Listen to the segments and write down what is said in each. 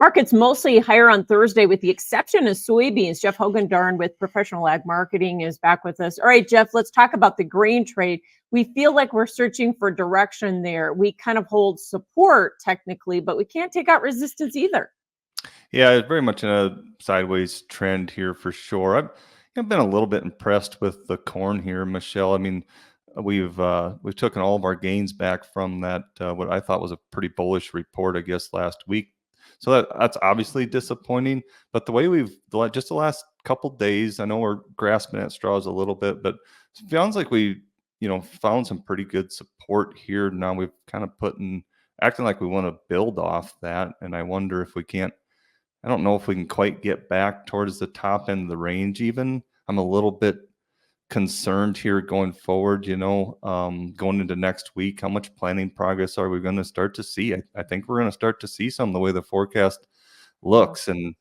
Markets mostly higher on Thursday, with the exception of soybeans. Jeff Hogendoorn with Professional Ag Marketing is back with us. All right, Jeff, let's talk about the grain trade. We feel like we're searching for direction there. We kind of hold support technically, but we can't take out resistance either. Yeah, it's very much in a sideways trend here for sure. I've been a little bit impressed with the corn here, Michelle. I mean, we've taken all of our gains back from that what I thought was a pretty bullish report, I guess, last week. So that's obviously disappointing. But the way just the last couple days, I know we're grasping at straws a little bit, but it sounds like we found some pretty good support here. Now we've kind of acting like we want to build off that, and I wonder if we can't. I don't know if we can quite get back towards the top end of the range even. I'm a little bit concerned here going forward, going into next week. How much planning progress are we going to start to see? I think we're going to start to see some the way the forecast looks. And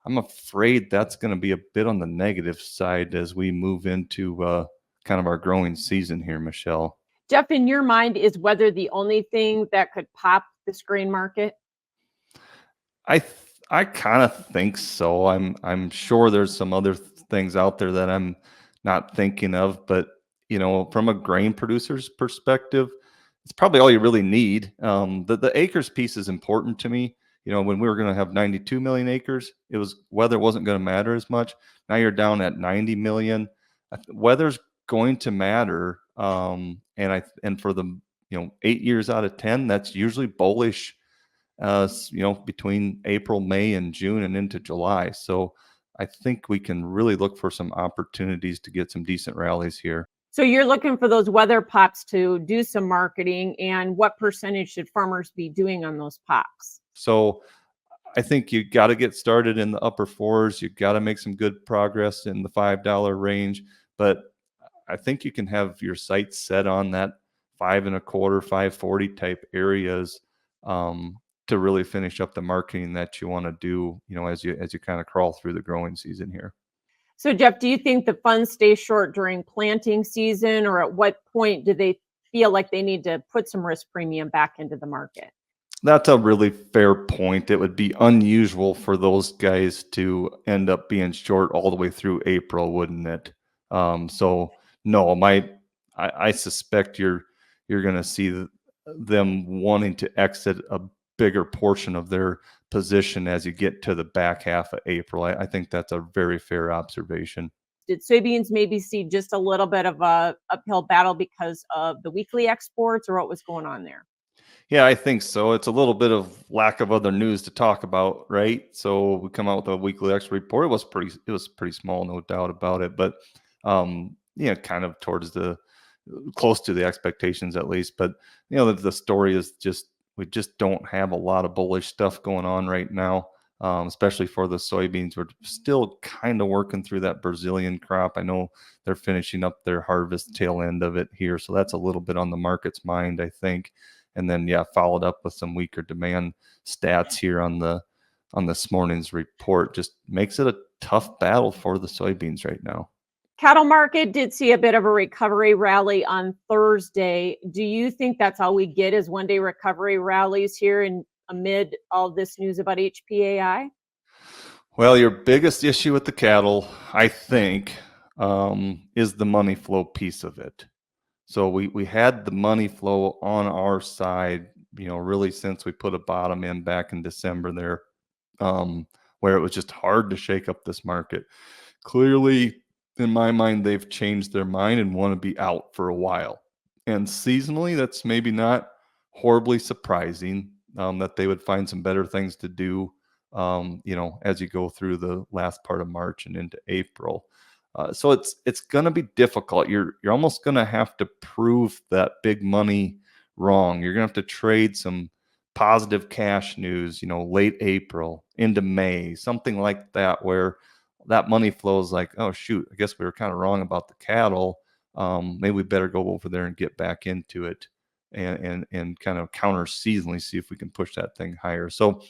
I'm afraid that's going to be a bit on the negative side as we move into kind of our growing season here, Michelle. Jeff, in your mind, is weather the only thing that could pop this grain market? I kind of think so. I'm sure there's some other things out there that I'm not thinking of, but from a grain producer's perspective, it's probably all you really need. The acres piece is important to me. When we were going to have 92 million acres, weather wasn't going to matter as much. Now you're down at 90 million. Weather's going to matter, and for the 8 years out of 10, that's usually bullish. Between April, May, and June and into July. So I think we can really look for some opportunities to get some decent rallies here. So you're looking for those weather pops to do some marketing, and what percentage should farmers be doing on those pops? So I think you got to get started in the upper fours. You got to make some good progress in the $5 range, but I think you can have your sights set on that 5.25, 540 type areas. To really finish up the marketing that you want to do, as you kind of crawl through the growing season here. So, Jeff, do you think the funds stay short during planting season, or at what point do they feel like they need to put some risk premium back into the market? That's a really fair point. It would be unusual for those guys to end up being short all the way through April, wouldn't it? So no, I suspect you're going to see them wanting to exit a bigger portion of their position as you get to the back half of April. I think that's a very fair observation. Did soybeans maybe see just a little bit of a uphill battle because of the weekly exports, or what was going on there? Yeah, I think so. It's a little bit of lack of other news to talk about, right? So we come out with a weekly export report. It was pretty small, no doubt about it. But kind of close to the expectations at least. But the story is just we just don't have a lot of bullish stuff going on right now, especially for the soybeans. We're still kind of working through that Brazilian crop. I know they're finishing up their harvest tail end of it here, so that's a little bit on the market's mind, I think. And then, followed up with some weaker demand stats here on this morning's report. Just makes it a tough battle for the soybeans right now. Cattle market did see a bit of a recovery rally on Thursday. Do you think that's all we get is one-day recovery rallies here amid all this news about HPAI? Well, your biggest issue with the cattle, I think, is the money flow piece of it. So we had the money flow on our side, really since we put a bottom in back in December there, where it was just hard to shake up this market. Clearly, in my mind, they've changed their mind and want to be out for a while. And seasonally, that's maybe not horribly surprising that they would find some better things to do, as you go through the last part of March and into April. So it's going to be difficult. You're almost going to have to prove that big money wrong. You're going to have to trade some positive cash news, late April into May, something like that, where that money flows like, oh, shoot, I guess we were kind of wrong about the cattle. Maybe we better go over there and get back into it and kind of counter seasonally, see if we can push that thing higher. So,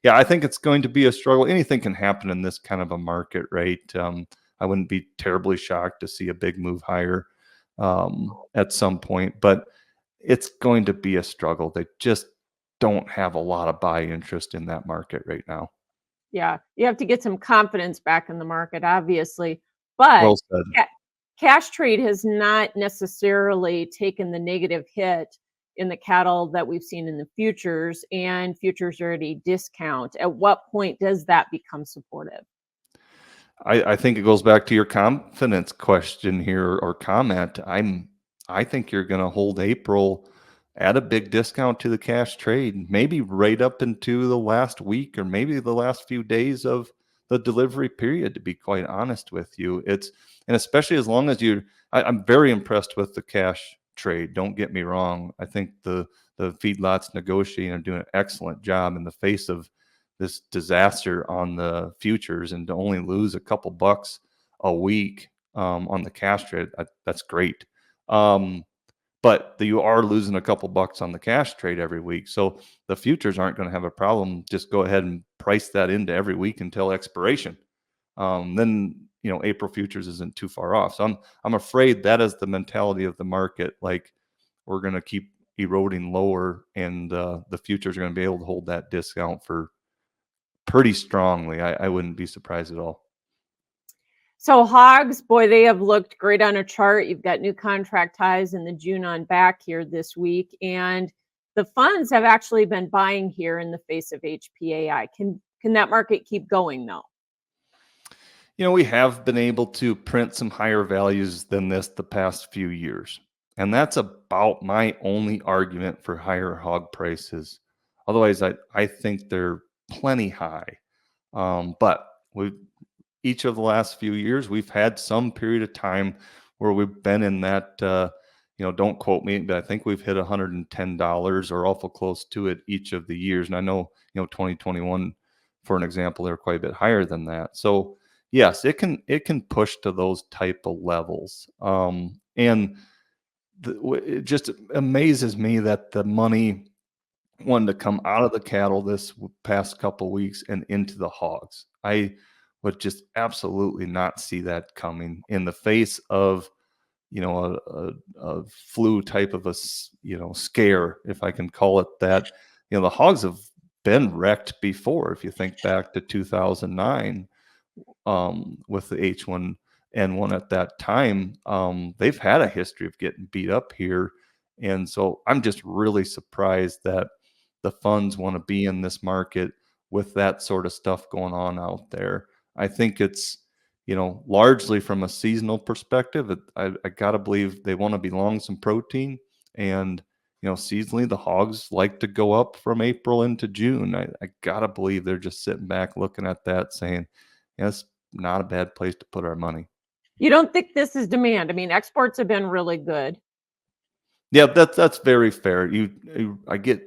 I think it's going to be a struggle. Anything can happen in this kind of a market, right? I wouldn't be terribly shocked to see a big move higher at some point, but it's going to be a struggle. They just don't have a lot of buy interest in that market right now. Yeah, you have to get some confidence back in the market, obviously. But Well said. ca- cash trade has not necessarily taken the negative hit in the cattle that we've seen in the futures, and futures are at a discount. At what point does that become supportive? I think it goes back to your confidence question here or comment. I think you're going to hold April at a big discount to the cash trade, maybe right up into the last week or maybe the last few days of the delivery period. To be quite honest with you, it's and especially as long as I'm very impressed with the cash trade. Don't get me wrong. I think the feedlots negotiating are doing an excellent job in the face of this disaster on the futures, and to only lose a couple bucks a week on the cash trade, that's great. Um, but you are losing a couple bucks on the cash trade every week. So the futures aren't going to have a problem. Just go ahead and price that into every week until expiration. Then April futures isn't too far off. So I'm afraid that is the mentality of the market. Like we're going to keep eroding lower, and the futures are going to be able to hold that discount for pretty strongly. I wouldn't be surprised at all. So hogs, boy, they have looked great on a chart. You've got new contract highs in the June on back here this week, and the funds have actually been buying here in the face of HPAI. Can that market keep going though? We have been able to print some higher values than this the past few years. And that's about my only argument for higher hog prices. Otherwise, I think they're plenty high. But each of the last few years, we've had some period of time where we've been in that, don't quote me, but I think we've hit $110 or awful close to it each of the years. And I know, 2021, for an example, they're quite a bit higher than that. So yes, it can push to those type of levels. And it just amazes me that the money wanted to come out of the cattle this past couple weeks and into the hogs. I would just absolutely not see that coming in the face of a flu type of scare, if I can call it that. The hogs have been wrecked before. If you think back to 2009, with the H1N1 at that time, they've had a history of getting beat up here. And so I'm just really surprised that the funds want to be in this market with that sort of stuff going on out there. I think it's, largely from a seasonal perspective. I got to believe they want to be long some protein. And, seasonally, the hogs like to go up from April into June. I got to believe they're just sitting back looking at that saying, yes, not a bad place to put our money. You don't think this is demand? I mean, exports have been really good. Yeah, that's very fair. I get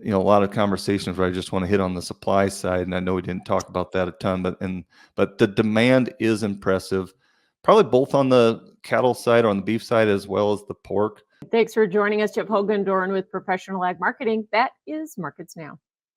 a lot of conversations where I just want to hit on the supply side, and I know we didn't talk about that a ton, but the demand is impressive, probably both on the cattle side or on the beef side as well as the pork. Thanks for joining us, Jeff Hogendoorn with Professional Ag Marketing. That is Markets Now.